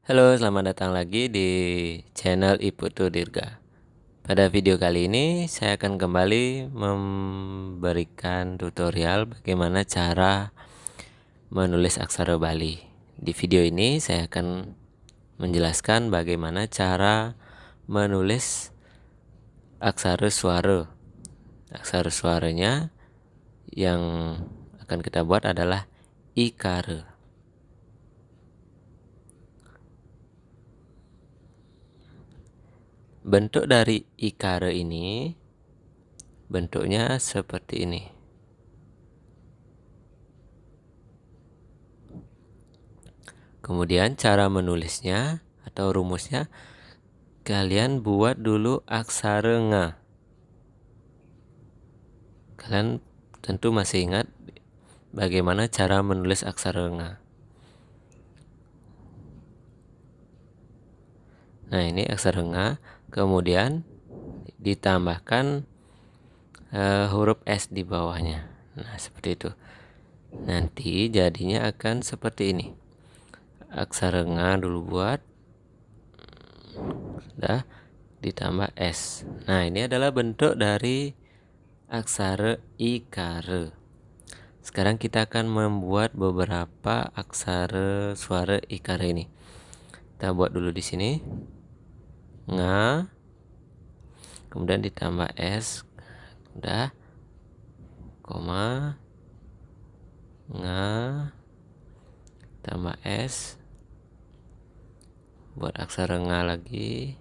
Halo, selamat datang lagi di channel Iputu Dirga. Pada video kali ini saya akan kembali memberikan tutorial bagaimana cara menulis aksara Bali. Di video ini saya akan menjelaskan bagaimana cara menulis aksara suara. Aksara suaranya yang akan kita buat adalah ikare. Bentuk dari ikare ini bentuknya seperti ini. Kemudian cara menulisnya atau rumusnya, kalian buat dulu aksara nga. Kalian tentu masih ingat bagaimana cara menulis aksara nga. Nah, ini aksara nga, kemudian ditambahkan huruf S di bawahnya. Nah, seperti itu. Nanti jadinya akan seperti ini. Aksara nga dulu buat, sudah ditambah S. Nah, ini adalah bentuk dari aksara ikare. Sekarang kita akan membuat beberapa aksara suara ikare ini. Kita buat dulu di sini. Nga, kemudian ditambah S, udah, koma, nga, tambah S, buat aksara nga lagi,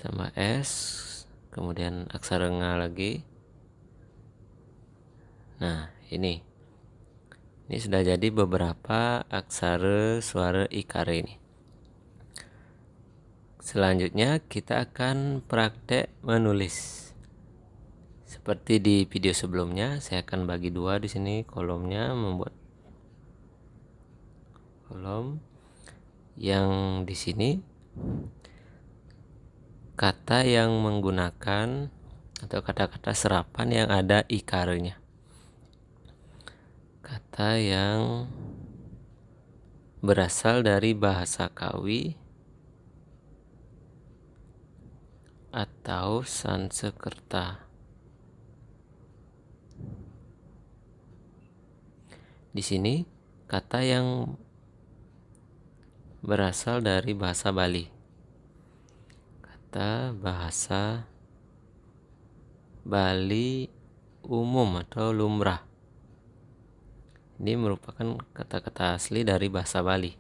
tambah S, kemudian aksara nga lagi. Nah, ini sudah jadi beberapa aksara suara ikare ini. Selanjutnya kita akan praktek menulis. Seperti di video sebelumnya, saya akan bagi dua di sini kolomnya, membuat kolom yang di sini kata yang menggunakan atau kata-kata serapan yang ada ikarenya. Kata yang berasal dari bahasa Kawi atau Sanskerta. Di sini kata yang berasal dari bahasa Bali. Kata bahasa Bali umum atau lumrah. Ini merupakan kata-kata asli dari bahasa Bali.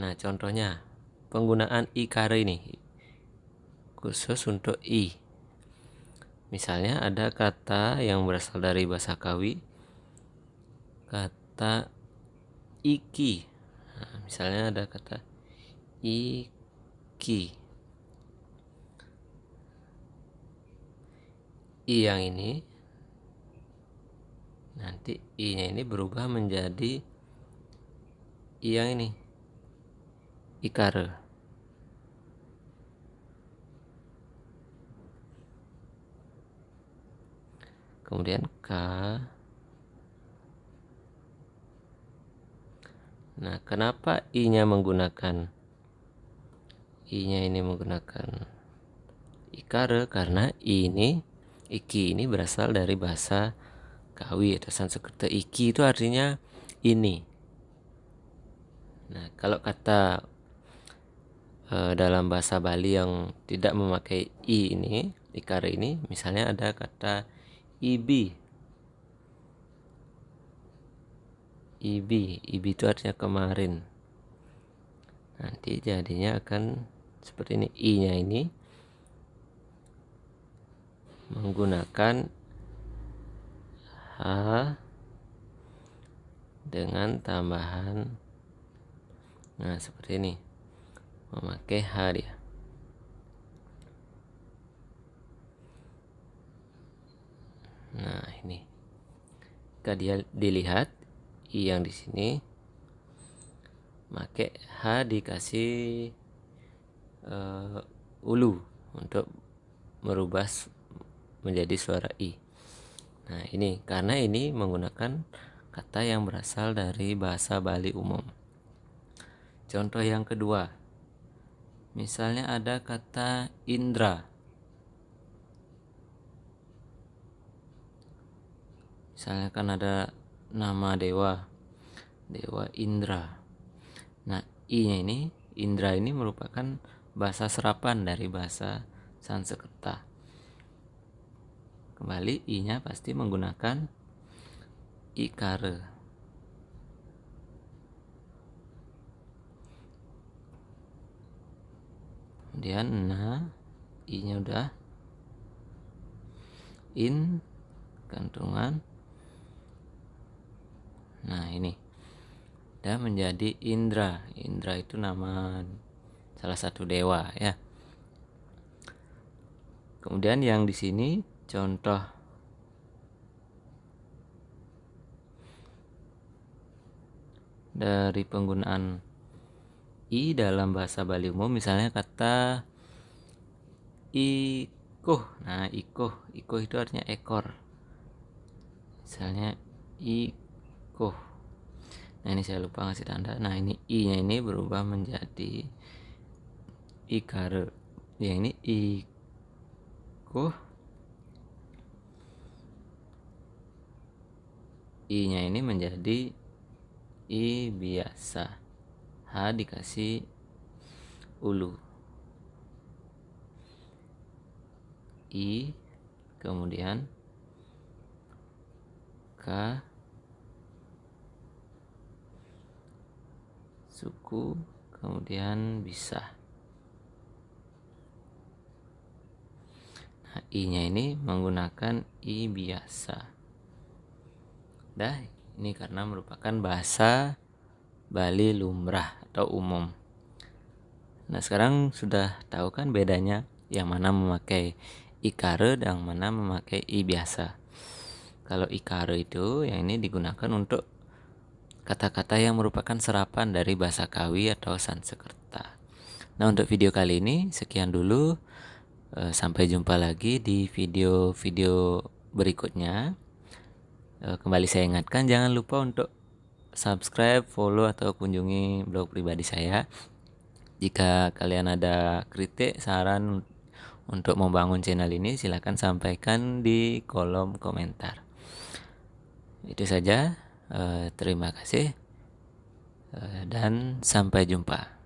Nah, contohnya penggunaan ikare ini khusus untuk i. Misalnya ada kata yang berasal dari bahasa Kawi, kata iki. Nah, misalnya ada kata iki. I yang ini nanti i-nya ini berubah menjadi i yang ini, ikare. Kemudian k. Nah, kenapa i-nya menggunakan i-nya ini menggunakan ikare? Karena iki ini berasal dari bahasa Kawi atau Sanskerta. Iki itu artinya ini. Nah, kalau kata dalam bahasa Bali yang tidak memakai i ini, ikare ini, misalnya ada kata ibi. Ibi itu artinya kemarin. Nanti jadinya akan seperti ini. I-nya ini menggunakan h dengan tambahan, nah seperti ini, memakai h dia. Nah, ini jika dilihat i yang di sini pakai h dikasih ulu untuk merubah menjadi suara I. Nah, ini karena ini menggunakan kata yang berasal dari bahasa Bali umum. Contoh yang kedua, misalnya ada kata Indra. Misalnya kan ada nama dewa Indra. Nah, I-nya ini, Indra ini merupakan bahasa serapan dari bahasa Sanskerta. Kembali, I-nya pasti menggunakan ikare. Kemudian I-nya udah, in, gantungan. Nah, ini udah menjadi Indra. Indra itu nama salah satu dewa ya. Kemudian yang di sini contoh dari penggunaan I dalam bahasa Bali umum, misalnya kata ikuh. Nah, ikuh itu artinya ekor. Misalnya ikuh. Nah, ini saya lupa ngasih tanda. Nah, ini I-nya ini berubah menjadi ikare. Yang ini ikuh. I-nya ini menjadi I biasa. H dikasih ulu. I, kemudian K, suku, kemudian bisa. Nah, I-nya ini menggunakan I biasa. Dah, ini karena merupakan bahasa Bali lumrah atau umum. Nah, sekarang sudah tahu kan bedanya yang mana memakai ikare dan mana memakai I biasa. Kalau ikare itu yang ini digunakan untuk kata-kata yang merupakan serapan dari bahasa Kawi atau Sanskerta. Nah, untuk video kali ini sekian dulu. Sampai jumpa lagi di video-video berikutnya. Kembali saya ingatkan, jangan lupa untuk subscribe, follow, atau kunjungi blog pribadi saya. Jika kalian ada kritik, saran untuk membangun channel ini, silahkan sampaikan di kolom komentar. Itu saja. Terima kasih dan sampai jumpa.